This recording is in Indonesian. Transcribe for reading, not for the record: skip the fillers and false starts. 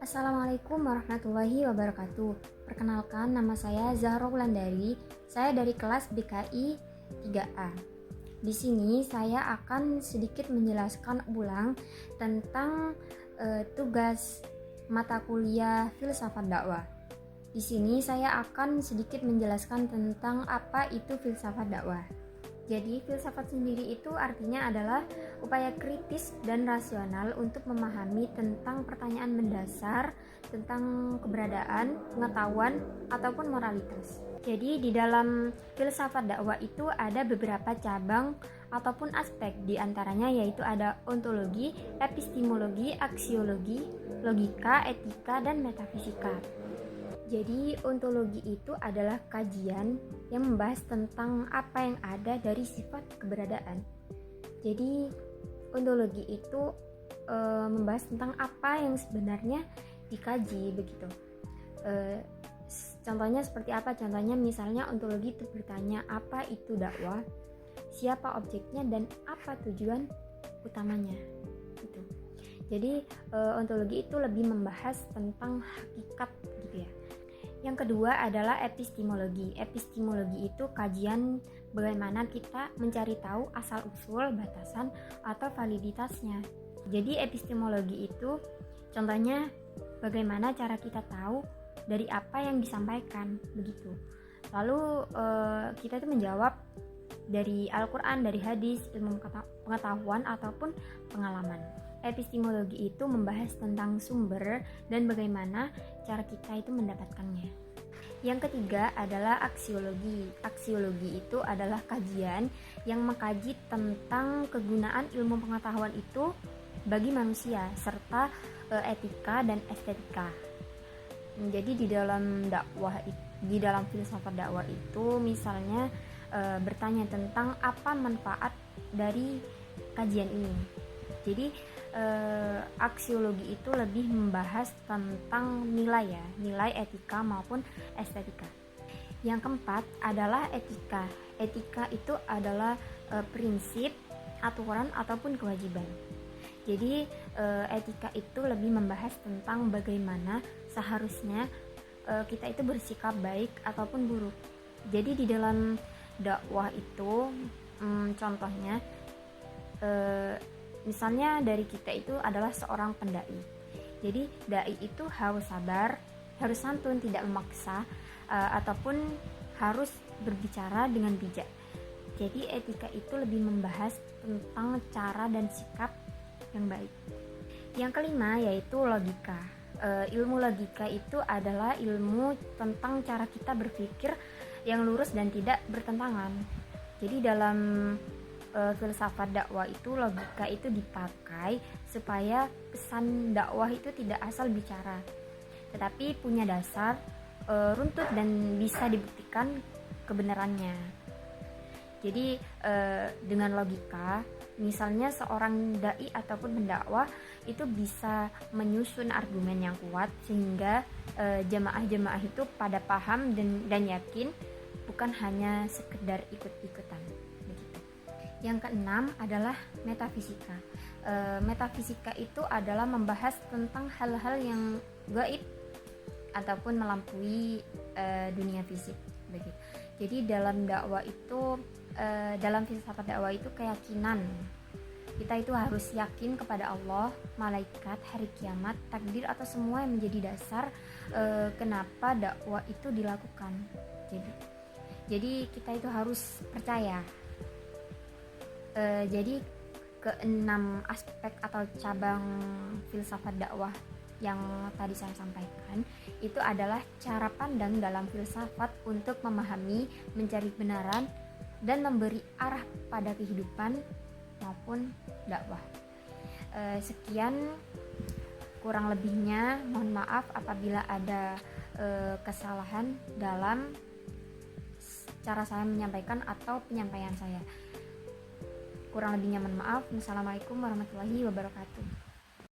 Assalamualaikum warahmatullahi wabarakatuh. Perkenalkan, nama saya Zahra Wulandari. Saya dari kelas BKI 3A. Di sini saya akan sedikit menjelaskan ulang tentang tugas mata kuliah filsafat dakwah. Di sini saya akan sedikit menjelaskan tentang apa itu filsafat dakwah. Jadi, filsafat sendiri itu artinya adalah upaya kritis dan rasional untuk memahami tentang pertanyaan mendasar tentang keberadaan, pengetahuan, ataupun moralitas. Jadi, di dalam filsafat dakwah itu ada beberapa cabang ataupun aspek, di antaranya yaitu ada ontologi, epistemologi, aksiologi, logika, etika, dan metafisika. Jadi, ontologi itu adalah kajian yang membahas tentang apa yang ada dari sifat keberadaan. Jadi, ontologi itu membahas tentang apa yang sebenarnya dikaji begitu. Contohnya seperti apa? Contohnya misalnya ontologi itu bertanya apa itu dakwah, siapa objeknya, dan apa tujuan utamanya. Gitu. Jadi, ontologi itu lebih membahas tentang hakikat gitu ya. Yang kedua adalah epistemologi. Epistemologi itu kajian bagaimana kita mencari tahu asal-usul, batasan, atau validitasnya. Jadi epistemologi itu contohnya bagaimana cara kita tahu dari apa yang disampaikan, begitu. Lalu kita itu menjawab dari Al-Quran, dari hadis, ilmu pengetahuan, ataupun pengalaman. Epistemologi itu membahas tentang sumber dan bagaimana cara kita itu mendapatkannya. Yang ketiga adalah aksiologi. Aksiologi itu adalah kajian yang mengkaji tentang kegunaan ilmu pengetahuan itu bagi manusia serta etika dan estetika. Jadi di dalam filsafat dakwah itu misalnya bertanya tentang apa manfaat dari kajian ini. Jadi aksiologi itu lebih membahas tentang nilai etika maupun estetika. Yang keempat adalah etika. Etika itu adalah prinsip, aturan, ataupun kewajiban. Jadi etika itu lebih membahas tentang bagaimana seharusnya kita itu bersikap baik ataupun buruk. Jadi di dalam dakwah itu contohnya misalnya dari kita itu adalah seorang pendai. Jadi dai itu harus sabar, harus santun, tidak memaksa, ataupun harus berbicara dengan bijak. Jadi etika itu lebih membahas tentang cara dan sikap yang baik. Yang kelima yaitu logika. Ilmu logika itu adalah ilmu tentang cara kita berpikir yang lurus dan tidak bertentangan. Jadi dalam filsafat dakwah itu logika itu dipakai supaya pesan dakwah itu tidak asal bicara, tetapi punya dasar runtut dan bisa dibuktikan kebenarannya. Jadi dengan logika, misalnya seorang dai ataupun pendakwah itu bisa menyusun argumen yang kuat sehingga jamaah-jamaah itu pada paham dan yakin, bukan hanya sekedar ikut-ikutan. Yang keenam adalah metafisika. Metafisika itu adalah membahas tentang hal-hal yang gaib ataupun melampaui dunia fisik. Begitu. Jadi dalam dakwah itu, dalam filsafat dakwah itu keyakinan. Kita itu harus yakin kepada Allah, malaikat, hari kiamat, takdir, atau semua yang menjadi dasar kenapa dakwah itu dilakukan. Jadi kita itu harus percaya. Jadi keenam aspek atau cabang filsafat dakwah yang tadi saya sampaikan itu adalah cara pandang dalam filsafat untuk memahami, mencari kebenaran, dan memberi arah pada kehidupan maupun dakwah. Sekian, kurang lebihnya mohon maaf apabila ada kesalahan dalam cara saya menyampaikan atau penyampaian saya. Kurang lebihnya mohon maaf. Wassalamualaikum warahmatullahi wabarakatuh.